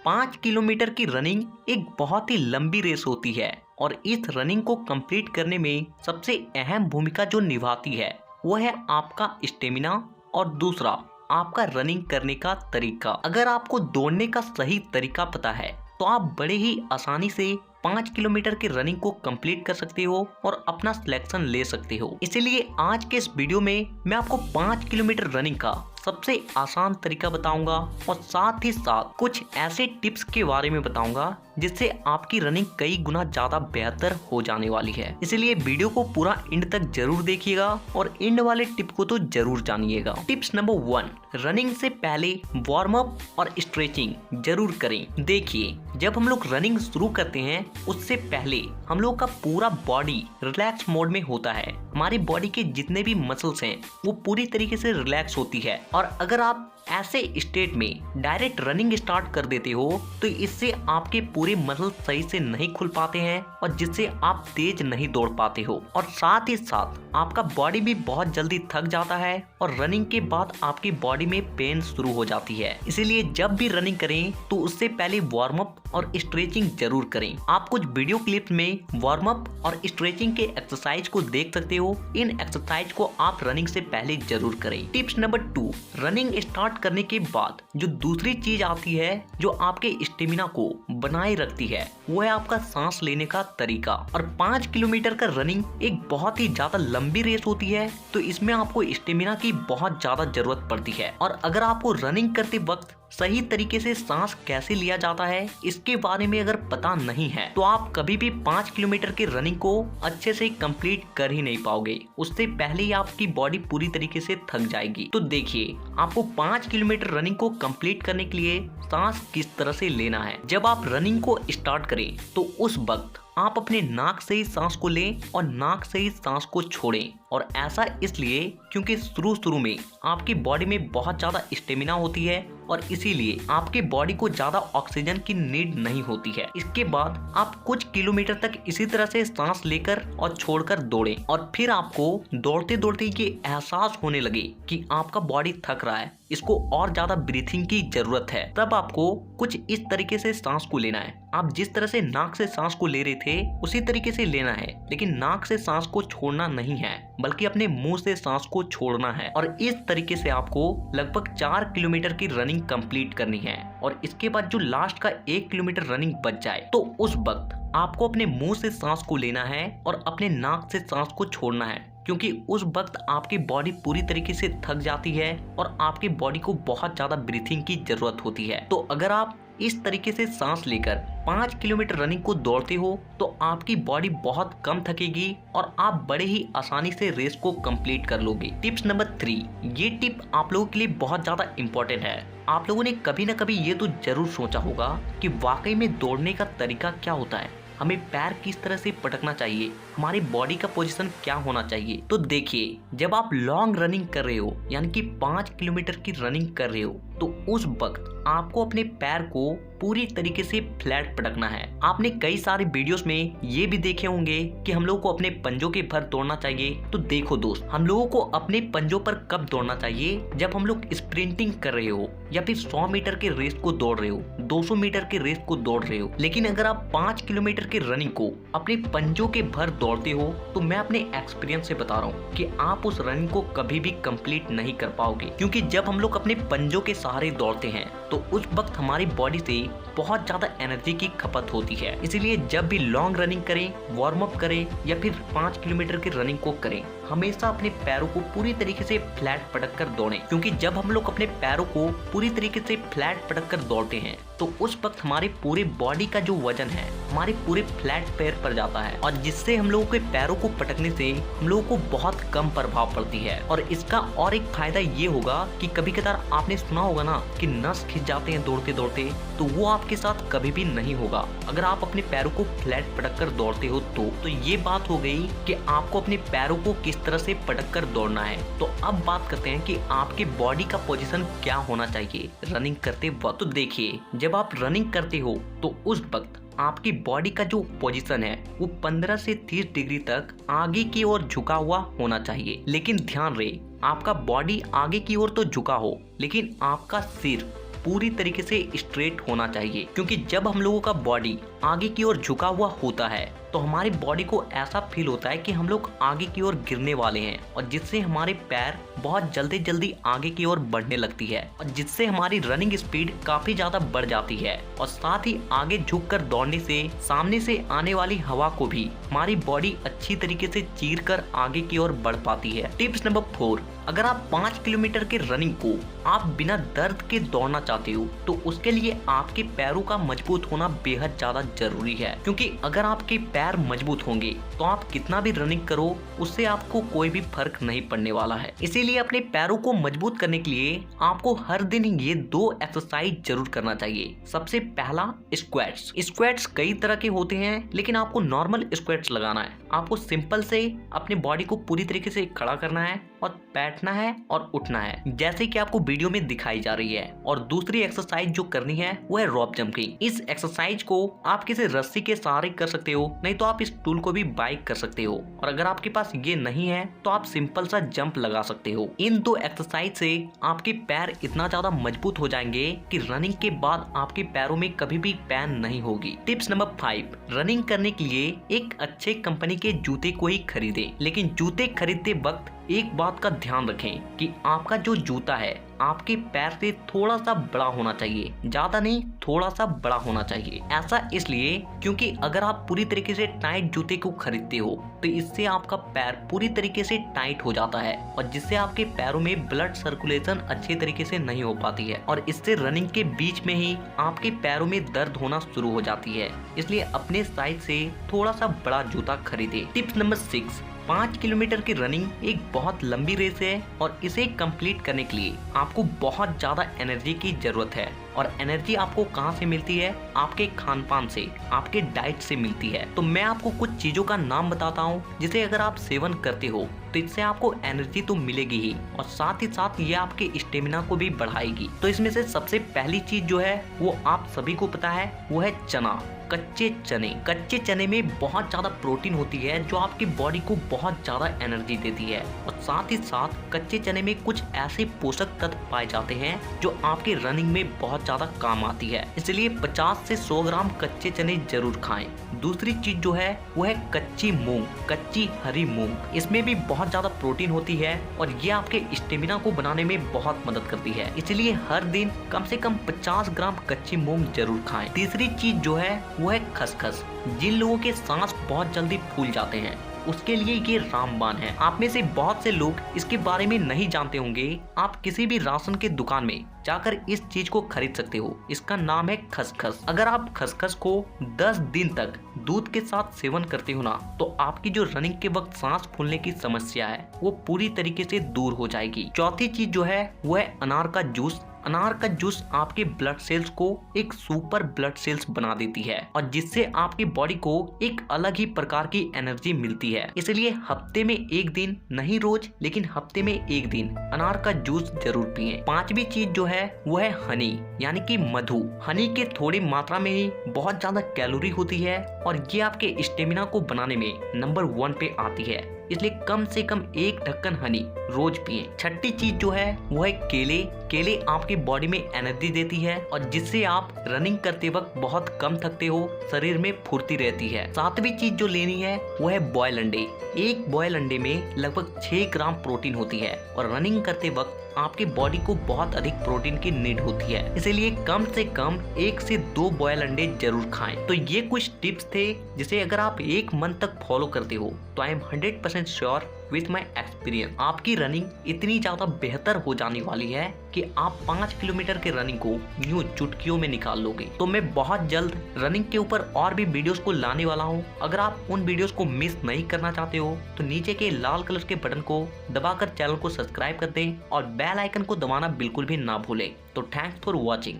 5 kilometre की running एक बहुत ही लंबी रेस होती है और इस रनिंग को कंप्लीट करने में सबसे अहम भूमिका जो निभाती है वो है आपका स्टेमिना और दूसरा आपका रनिंग करने का तरीका। अगर आपको दौड़ने का सही तरीका पता है तो आप बड़े ही आसानी से 5 किलोमीटर की रनिंग को कंप्लीट कर सकते हो और अपना सिलेक्शन ले सकते हो। इसीलिए आज के इस वीडियो में मैं आपको 5 किलोमीटर रनिंग का सबसे आसान तरीका बताऊंगा और साथ ही साथ कुछ ऐसे टिप्स के बारे में बताऊंगा जिससे आपकी रनिंग कई गुना ज्यादा बेहतर हो जाने वाली है। इसलिए वीडियो को पूरा एंड तक जरूर देखिएगा और एंड वाले टिप को तो जरूर जानिएगा। टिप्स नंबर 1, रनिंग से पहले वार्म अप और स्ट्रेचिंग जरूर करें। देखिए, जब हम लोग रनिंग शुरू करते हैं उससे पहले हम लोग का पूरा बॉडी रिलैक्स मोड में होता है। हमारी बॉडी के जितने भी मसल्स हैं वो पूरी तरीके से रिलैक्स होती है और अगर आप ऐसे स्टेट में डायरेक्ट रनिंग स्टार्ट कर देते हो तो इससे आपके पूरे मसल सही से नहीं खुल पाते हैं और जिससे आप तेज नहीं दौड़ पाते हो और साथ ही साथ आपका बॉडी भी बहुत जल्दी थक जाता है और रनिंग के बाद आपकी बॉडी में पेन शुरू हो जाती है। इसीलिए जब भी रनिंग करें तो उससे पहले वार्म अप और स्ट्रेचिंग जरूर करें। आप कुछ वीडियो क्लिप्स में वार्म अप और स्ट्रेचिंग के एक्सरसाइज को देख सकते हो। इन एक्सरसाइज को आप रनिंग से पहले जरूर करें। टिप्स नंबर 2, रनिंग स्टार्ट करने के बाद जो दूसरी चीज आती है जो आपके स्टेमिना को बनाए रखती है वो है आपका सांस लेने का तरीका। और 5 किलोमीटर का रनिंग एक बहुत ही ज्यादा लंबी रेस होती है तो इसमें आपको स्टेमिना की बहुत ज्यादा जरूरत पड़ती है और अगर आपको रनिंग करते वक्त सही तरीके से सांस कैसे लिया जाता है इसके बारे में अगर पता नहीं है तो आप कभी भी 5 किलोमीटर की रनिंग को अच्छे से कंप्लीट कर ही नहीं पाओगे। उससे पहले ही आपकी बॉडी पूरी तरीके से थक जाएगी। तो देखिए, आपको 5 किलोमीटर रनिंग को कंप्लीट करने के लिए सांस किस तरह से लेना है। जब आप रनिंग को स्टार्ट करें तो उस वक्त आप अपने नाक से ही सांस को लें और नाक से ही सांस को छोड़ें। और ऐसा इसलिए क्योंकि शुरू में आपकी बॉडी में बहुत ज्यादा स्टेमिना होती है और इसीलिए आपके बॉडी को ज्यादा ऑक्सीजन की नीड नहीं होती है। इसके बाद आप कुछ किलोमीटर तक इसी तरह से सांस लेकर और छोड़कर दौड़ें और फिर आपको दौड़ते दौड़ते ये एहसास होने लगे कि आपका बॉडी थक रहा है, इसको और ज्यादा ब्रीथिंग की जरूरत है, तब आपको कुछ इस तरीके से सांस को लेना है। आप जिस तरह से नाक से सांस को ले रहे थे उसी तरीके से लेना है, लेकिन नाक से सांस को छोड़ना नहीं है बल्कि अपने मुंह से सांस को छोड़ना है। और इस तरीके से आपको लगभग 4 किलोमीटर की रनिंग कंप्लीट करनी है। और इसके बाद जो लास्ट का 1 किलोमीटर रनिंग बच जाए तो उस वक्त आपको अपने मुंह से सांस को लेना है और अपने नाक से सांस को छोड़ना है, क्योंकि उस वक्त आपकी बॉडी पूरी तरीके से थक जाती है और आपकी बॉडी को बहुत ज्यादा ब्रीथिंग की जरूरत होती है। तो अगर आप इस तरीके से सांस लेकर 5 किलोमीटर रनिंग को दौड़ते हो तो आपकी बॉडी बहुत कम थकेगी और आप बड़े ही आसानी से रेस को कंप्लीट कर लोगे। टिप्स नंबर 3, ये टिप आप लोगों के लिए बहुत ज्यादा इम्पोर्टेंट है। आप लोगों ने कभी ना कभी ये तो जरूर सोचा होगा कि वाकई में दौड़ने का तरीका क्या होता है, हमें पैर किस तरह से पटकना चाहिए, हमारी बॉडी का पोजीशन क्या होना चाहिए। तो देखिए, जब आप लॉन्ग रनिंग कर रहे हो यानी कि 5 किलोमीटर की रनिंग कर रहे हो तो उस वक्त आपको अपने पैर को पूरी तरीके से फ्लैट पटकना है। आपने कई सारे वीडियोस में ये भी देखे होंगे कि हम लोगों को अपने पंजों के भर दौड़ना चाहिए। तो देखो दोस्त, हम लोगों को अपने पंजों पर कब दौड़ना चाहिए, जब हम लोग स्प्रिंटिंग कर रहे हो या फिर 100 मीटर के रेस को दौड़ रहे हो, 200 मीटर के रेस को दौड़ रहे हो। लेकिन अगर आप 5 किलोमीटर की रनिंग को अपने पंजों के भर दौड़ते हो तो मैं अपने एक्सपीरियंस से बता रहा हूँ कि आप उस रनिंग को कभी भी कंप्लीट नहीं कर पाओगे। क्योंकि जब हम लोग अपने पंजों के सहारे दौड़ते हैं तो उस वक्त हमारी बॉडी से बहुत ज्यादा एनर्जी की खपत होती है। इसीलिए जब भी लॉन्ग रनिंग करें, वार्म अप करें या फिर 5 किलोमीटर की रनिंग को करें, हमेशा अपने पैरों को पूरी तरीके से फ्लैट पटक कर दौड़ें। क्योंकि जब हम लोग अपने पैरों को पूरी तरीके से फ्लैट पटक कर दौड़ते हैं तो उस वक्त हमारे पूरे बॉडी का जो वजन है हमारे पूरे फ्लैट पैर पर जाता है और जिससे हम लोगों के पैरों को पटकने से हम लोगों को बहुत कम प्रभाव पड़ती है। और इसका और एक फायदा ये होगा कि कभी कदार आपने सुना होगा ना कि नस खिंच जाते हैं दौड़ते दौड़ते, तो वो आपके साथ कभी भी नहीं होगा अगर आप अपने पैरों को फ्लैट पटक कर दौड़ते हो। तो ये बात हो गई कि आपको अपने पैरों को किस तरह से पटक कर दौड़ना है। तो अब बात करते हैं कि आपके बॉडी का पोजीशन क्या होना चाहिए रनिंग करते वक्त। तो देखिए, जब आप रनिंग करते हो तो उस वक्त आपकी बॉडी का जो पोजीशन है वो 15 से 30 डिग्री तक आगे की ओर झुका हुआ होना चाहिए। लेकिन ध्यान रहे, आपका बॉडी आगे की ओर तो झुका हो लेकिन आपका सिर पूरी तरीके से स्ट्रेट होना चाहिए, क्योंकि जब हम लोगों का बॉडी आगे की ओर झुका हुआ होता है तो हमारी बॉडी को ऐसा फील होता है कि हम लोग आगे की ओर गिरने वाले हैं, और जिससे हमारे पैर बहुत जल्दी जल्दी आगे की ओर बढ़ने लगती है, और जिससे हमारी रनिंग स्पीड काफी ज्यादा बढ़ जाती है। और साथ ही आगे झुककर दौड़ने से सामने से आने वाली हवा को भी हमारी बॉडी अच्छी तरीके से चीर कर आगे की ओर बढ़ पाती है। टिप्स नंबर 4, अगर आप 5 किलोमीटर के रनिंग को आप बिना दर्द के दौड़ना चाहते हो तो उसके लिए आपके पैरों का मजबूत होना बेहद ज्यादा जरूरी है, क्योंकि अगर आपके पैर मजबूत होंगे तो आप कितना भी रनिंग करो उससे आपको कोई भी फर्क नहीं पड़ने वाला है। इसीलिए अपने पैरों को मजबूत करने के लिए आपको हर दिन ये 2 एक्सरसाइज जरूर करना चाहिए। सबसे पहला स्क्वाट्स। स्क्वाट्स कई तरह के होते हैं, लेकिन आपको नॉर्मल स्क्वाट्स लगाना है। आपको सिंपल से अपने बॉडी को पूरी तरीके से खड़ा करना है और बैठना है और उठना है, जैसे कि आपको वीडियो में दिखाई जा रही है। और दूसरी एक्सरसाइज जो करनी है वो है रॉप जंपिंग। इस एक्सरसाइज को आप किसी रस्सी के सहारे कर सकते हो, नहीं तो आप इस टूल को भी बाइक कर सकते हो, और अगर आपके पास ये नहीं है तो आप सिंपल सा जंप लगा सकते हो। इन 2 एक्सरसाइज से आपके पैर इतना ज्यादा मजबूत हो जाएंगे कि रनिंग के बाद आपके पैरों में कभी भी पेन नहीं होगी। टिप्स नंबर 5, रनिंग करने के लिए एक अच्छे कंपनी के जूते को ही खरीदें, लेकिन जूते खरीदते वक्त एक बात का ध्यान रखें कि आपका जो जूता है आपके पैर से थोड़ा सा बड़ा होना चाहिए, ज्यादा नहीं, थोड़ा सा बड़ा होना चाहिए। ऐसा इसलिए क्योंकि अगर आप पूरी तरीके से टाइट जूते को खरीदते हो तो इससे आपका पैर पूरी तरीके से टाइट हो जाता है, और जिससे आपके पैरों में ब्लड सर्कुलेशन अच्छे तरीके से नहीं हो पाती है, और इससे रनिंग के बीच में ही आपके पैरों में दर्द होना शुरू हो जाती है। इसलिए अपने साइज से थोड़ा सा बड़ा जूता खरीदे। टिप्स नंबर 6, 5 किलोमीटर की रनिंग एक बहुत लंबी रेस है, और इसे कंप्लीट करने के लिए आपको बहुत ज्यादा एनर्जी की जरूरत है। और एनर्जी आपको कहां से मिलती है? आपके खान पान से, आपके डाइट से मिलती है। तो मैं आपको कुछ चीजों का नाम बताता हूं जिसे अगर आप सेवन करते हो तो इससे आपको एनर्जी तो मिलेगी ही, और साथ ही साथ ये आपके स्टेमिना को भी बढ़ाएगी। तो इसमें से सबसे पहली चीज जो है वो आप सभी को पता है, वो है चना। कच्चे चने। कच्चे चने में बहुत ज्यादा प्रोटीन होती है जो आपकी बॉडी को बहुत ज्यादा एनर्जी देती है, और साथ ही साथ कच्चे चने में कुछ ऐसे पोषक तत्व पाए जाते हैं जो आपके रनिंग में बहुत ज्यादा काम आती है। इसलिए 50 से 100 ग्राम कच्चे चने जरूर खाएं। दूसरी चीज जो है वो है कच्ची मूंग, कच्ची हरी मूंग। इसमें भी बहुत ज्यादा प्रोटीन होती है और ये आपके स्टेमिना को बनाने में बहुत मदद करती है। इसलिए हर दिन कम से कम 50 ग्राम कच्ची मूंग जरूर खाएं। तीसरी चीज जो है वो है खसखस। जिन लोगों के सांस बहुत जल्दी फूल जाते हैं उसके लिए ये रामबाण है। आप में से बहुत से लोग इसके बारे में नहीं जानते होंगे। आप किसी भी राशन के दुकान में जाकर इस चीज को खरीद सकते हो। इसका नाम है खसखस। अगर आप खसखस को 10 दिन तक दूध के साथ सेवन करते हो ना, तो आपकी जो रनिंग के वक्त सांस फूलने की समस्या है वो पूरी तरीके से दूर हो जाएगी। चौथी चीज जो है वो है अनार का जूस। अनार का जूस आपके ब्लड सेल्स को एक सुपर ब्लड सेल्स बना देती है, और जिससे आपकी बॉडी को एक अलग ही प्रकार की एनर्जी मिलती है। इसलिए हफ्ते में एक दिन, नहीं रोज, लेकिन हफ्ते में एक दिन अनार का जूस जरूर पिएं। पांचवी चीज जो है वो है हनी, यानी कि मधु। हनी के थोड़ी मात्रा में ही बहुत ज्यादा कैलोरी होती है, और ये आपके स्टेमिना को बनाने में नंबर 1 पे आती है। इसलिए कम से कम 1 ढक्कन हनी रोज पिएं। छठी चीज जो है वो है केले। केले आपकी बॉडी में एनर्जी देती है, और जिससे आप रनिंग करते वक्त बहुत कम थकते हो, शरीर में फुर्ती रहती है। सातवीं चीज जो लेनी है वो है बॉयल अंडे। एक बॉयल अंडे में लगभग 6 ग्राम प्रोटीन होती है, और रनिंग करते वक्त आपकी बॉडी को बहुत अधिक प्रोटीन की नीड होती है। इसीलिए कम से कम 1 से 2 बॉयल अंडे जरूर खाएं। तो ये कुछ टिप्स थे जिसे अगर आप 1 मंथ तक फॉलो करते हो तो I am 100% sure with my experience आपकी रनिंग इतनी ज्यादा बेहतर हो जाने वाली है कि आप 5 किलोमीटर के रनिंग को यूं चुटकियों में निकाल लोगे। तो मैं बहुत जल्द रनिंग के ऊपर और भी वीडियोस को लाने वाला हूं। अगर आप उन वीडियोस को मिस नहीं करना चाहते हो तो नीचे के लाल कलर के बटन को दबाकर चैनल को सब्सक्राइब कर दें, और बेल आइकन को दबाना बिल्कुल भी ना भूलें। तो थैंक्स फॉर वॉचिंग।